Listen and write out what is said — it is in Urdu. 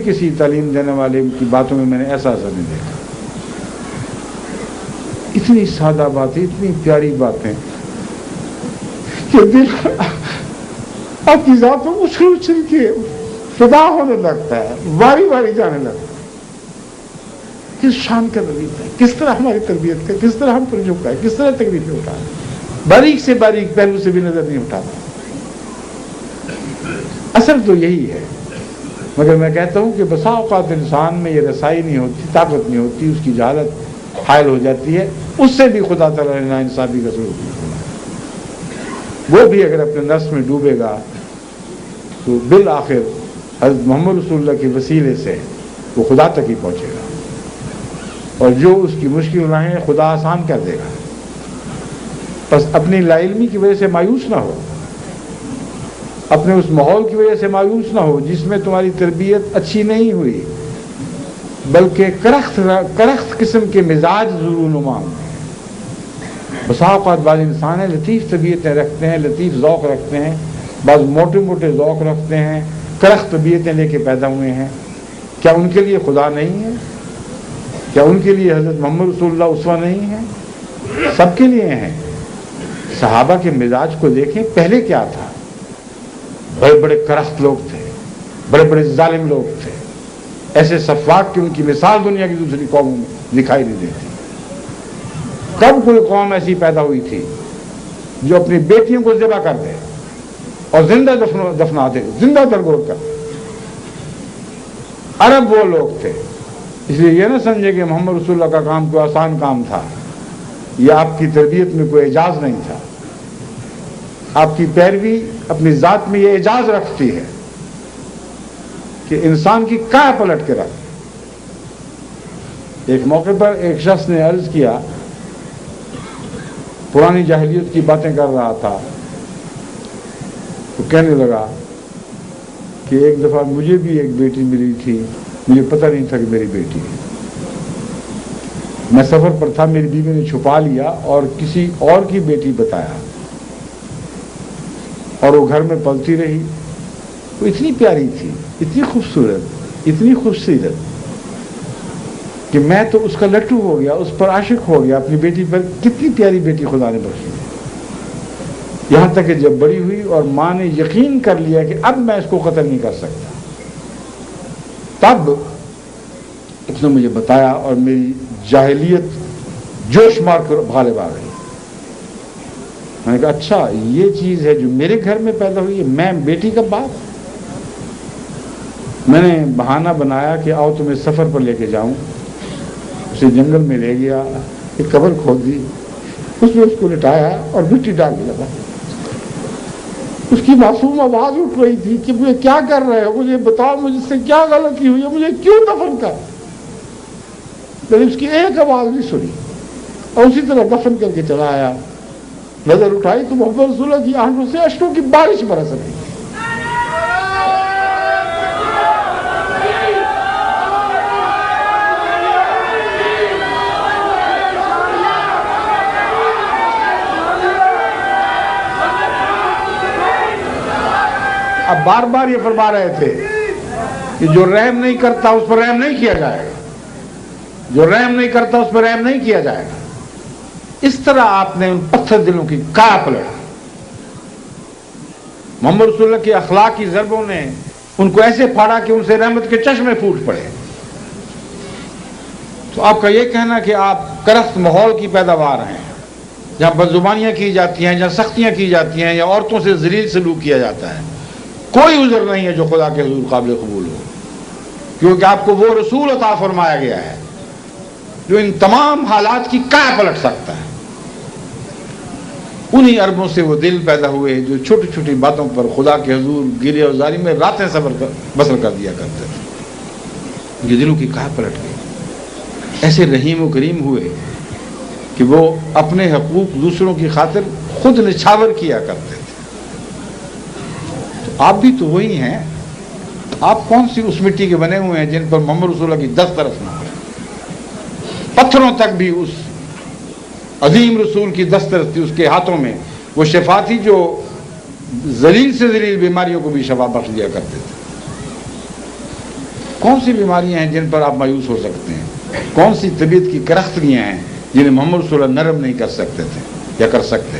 کسی تعلیم دینے والے کی باتوں میں میں نے ایسا اثر نہیں دیکھا. اتنی سادہ باتیں، اتنی پیاری باتیں کہ دل آپ کی ذاتوں کو اچھل اچھل کے فدا ہونے لگتا ہے، واری واری جانے لگتا ہے. کس شان کا نبی ہے، کس طرح ہماری تربیت کا، کس طرح ہم پر جھکا ہے، کس طرح تکلیفیں اٹھانا، باریک سے باریک پہلو سے بھی نظر نہیں اٹھاتا. اصل تو یہی ہے. مگر میں کہتا ہوں کہ بسا اوقات انسان میں یہ رسائی نہیں ہوتی، طاقت نہیں ہوتی، اس کی جہالت حائل ہو جاتی ہے، اس سے بھی خدا تعالیٰ نے ناانصافی کا سلوک نہیں کرنا. وہ بھی اگر اپنے نفس میں ڈوبے گا تو بالآخر حضرت محمد رسول اللہ کے وسیلے سے وہ خدا تک ہی پہنچے گا، اور جو اس کی مشکل راہیں خدا آسان کر دے گا. بس اپنی لا علمی کی وجہ سے مایوس نہ ہو، اپنے اس ماحول کی وجہ سے مایوس نہ ہو جس میں تمہاری تربیت اچھی نہیں ہوئی، بلکہ کرخت قسم کے مزاج ضرور نما. بسا اوقات بعض انسان لطیف طبیعتیں رکھتے ہیں، لطیف ذوق رکھتے ہیں، بعض موٹے موٹے ذوق رکھتے ہیں، کرخت طبیعتیں لے کے پیدا ہوئے ہیں. کیا ان کے لیے خدا نہیں ہے؟ کیا ان کے لیے حضرت محمد رسول اللہ اسوہ نہیں ہے؟ سب کے لیے ہیں. صحابہ کے مزاج کو دیکھیں، پہلے کیا تھا؟ بڑے بڑے کرخت لوگ تھے، بڑے بڑے ظالم لوگ تھے، ایسے سفاک کہ ان کی مثال دنیا کی دوسری قوموں میں دکھائی نہیں دیتی. کب کوئی قوم ایسی پیدا ہوئی تھی جو اپنی بیٹیوں کو ذبح کر دے اور زندہ دفنا دے، زندہ درگور کر دے؟ عرب وہ لوگ تھے. اس لیے یہ نہ سمجھے کہ محمد رسول اللہ کا کام کوئی آسان کام تھا، یا آپ کی تربیت میں کوئی اعجاز نہیں تھا. آپ کی پیروی اپنی ذات میں یہ اعجاز رکھتی ہے کہ انسان کی کایا پلٹ کے رکھ. ایک موقع پر ایک شخص نے عرض کیا، پرانی جاہلیت کی باتیں کر رہا تھا، تو کہنے لگا کہ ایک دفعہ مجھے بھی ایک بیٹی ملی تھی، مجھے پتہ نہیں تھا کہ میری بیٹی ہے. میں سفر پر تھا، میری بیوی نے چھپا لیا اور کسی اور کی بیٹی بتایا، اور وہ گھر میں پلتی رہی. وہ اتنی پیاری تھی، اتنی خوبصورت، اتنی خوبصورت کہ میں تو اس کا لٹو ہو گیا، اس پر عاشق ہو گیا، اپنی بیٹی پر. کتنی پیاری بیٹی خدا نے بخشی. یہاں تک کہ جب بڑی ہوئی اور ماں نے یقین کر لیا کہ اب میں اس کو قتل نہیں کر سکتا، تب اس نے مجھے بتایا اور میری جاہلیت جوش مار کر غالب آ گئی. میں نے کہا اچھا یہ چیز ہے جو میرے گھر میں پیدا ہوئی ہے، میں بیٹی کا باپ. میں نے بہانہ بنایا کہ آؤ تمہیں سفر پر لے کے جاؤں. اسے جنگل میں لے گیا، ایک قبر کھود دی، اس میں اس کو لٹایا اور مٹی ڈال دیا. اس کی معصوم آواز اٹھ رہی تھی کہ مجھے کیا کر رہے ہو، مجھے بتاؤ مجھ سے کیا غلطی ہوئی ہے، مجھے کیوں دفن کر. میں نے اس کی ایک آواز نہیں سنی اور اسی طرح دفن کر کے چلا آیا. نظر اٹھائی تو محمد رسول اللہ کی آنکھوں سے اشکوں کی بارش برس رہی. اب بار بار یہ فرما رہے تھے کہ جو رحم نہیں کرتا اس پر رحم نہیں کیا جائے گا، جو رحم نہیں کرتا اس پر رحم نہیں کیا جائے گا. اس طرح آپ نے ان پتھر دلوں کی کایا پلٹ. محمد رسول اللہ کے اخلاق کی ضربوں نے ان کو ایسے پھاڑا کہ ان سے رحمت کے چشمے پھوٹ پڑے. تو آپ کا یہ کہنا کہ آپ کرخت ماحول کی پیداوار ہیں، جہاں بدزبانیاں کی جاتی ہیں، جہاں سختیاں کی جاتی ہیں، یا عورتوں سے ذلیل سلوک کیا جاتا ہے، کوئی عذر نہیں ہے جو خدا کے حضور قابل قبول ہو، کیونکہ آپ کو وہ رسول عطا فرمایا گیا ہے جو ان تمام حالات کی کایا پلٹ سکتا ہے. انہی عربوں سے وہ دل پیدا ہوئے جو چھوٹی چھوٹی باتوں پر خدا کے حضور گرے اور زاری میں راتیں بسر کر دیا کرتے تھے. یہ دلوں کی کایا پلٹ گئی. ایسے رحیم و کریم ہوئے کہ وہ اپنے حقوق دوسروں کی خاطر خود نچھاور کیا کرتے تھے. تو آپ بھی تو وہی ہیں. آپ کون سی اس مٹی کے بنے ہوئے ہیں جن پر محمد رسول اللہ کی دسترس نہ ہو؟ پتھروں تک بھی اس عظیم رسول کی دسترس تھی، اس کے ہاتھوں میں وہ شفا تھی جو ذلیل سے ذلیل بیماریوں کو بھی شفا بخش دیا کرتے تھے. کون سی بیماریاں ہیں جن پر آپ مایوس ہو سکتے ہیں؟ کون سی طبیعت کی کرختگیاں ہیں جنہیں محمد صلی اللہ علیہ وسلم نرم نہیں کر سکتے تھے یا کر سکتے؟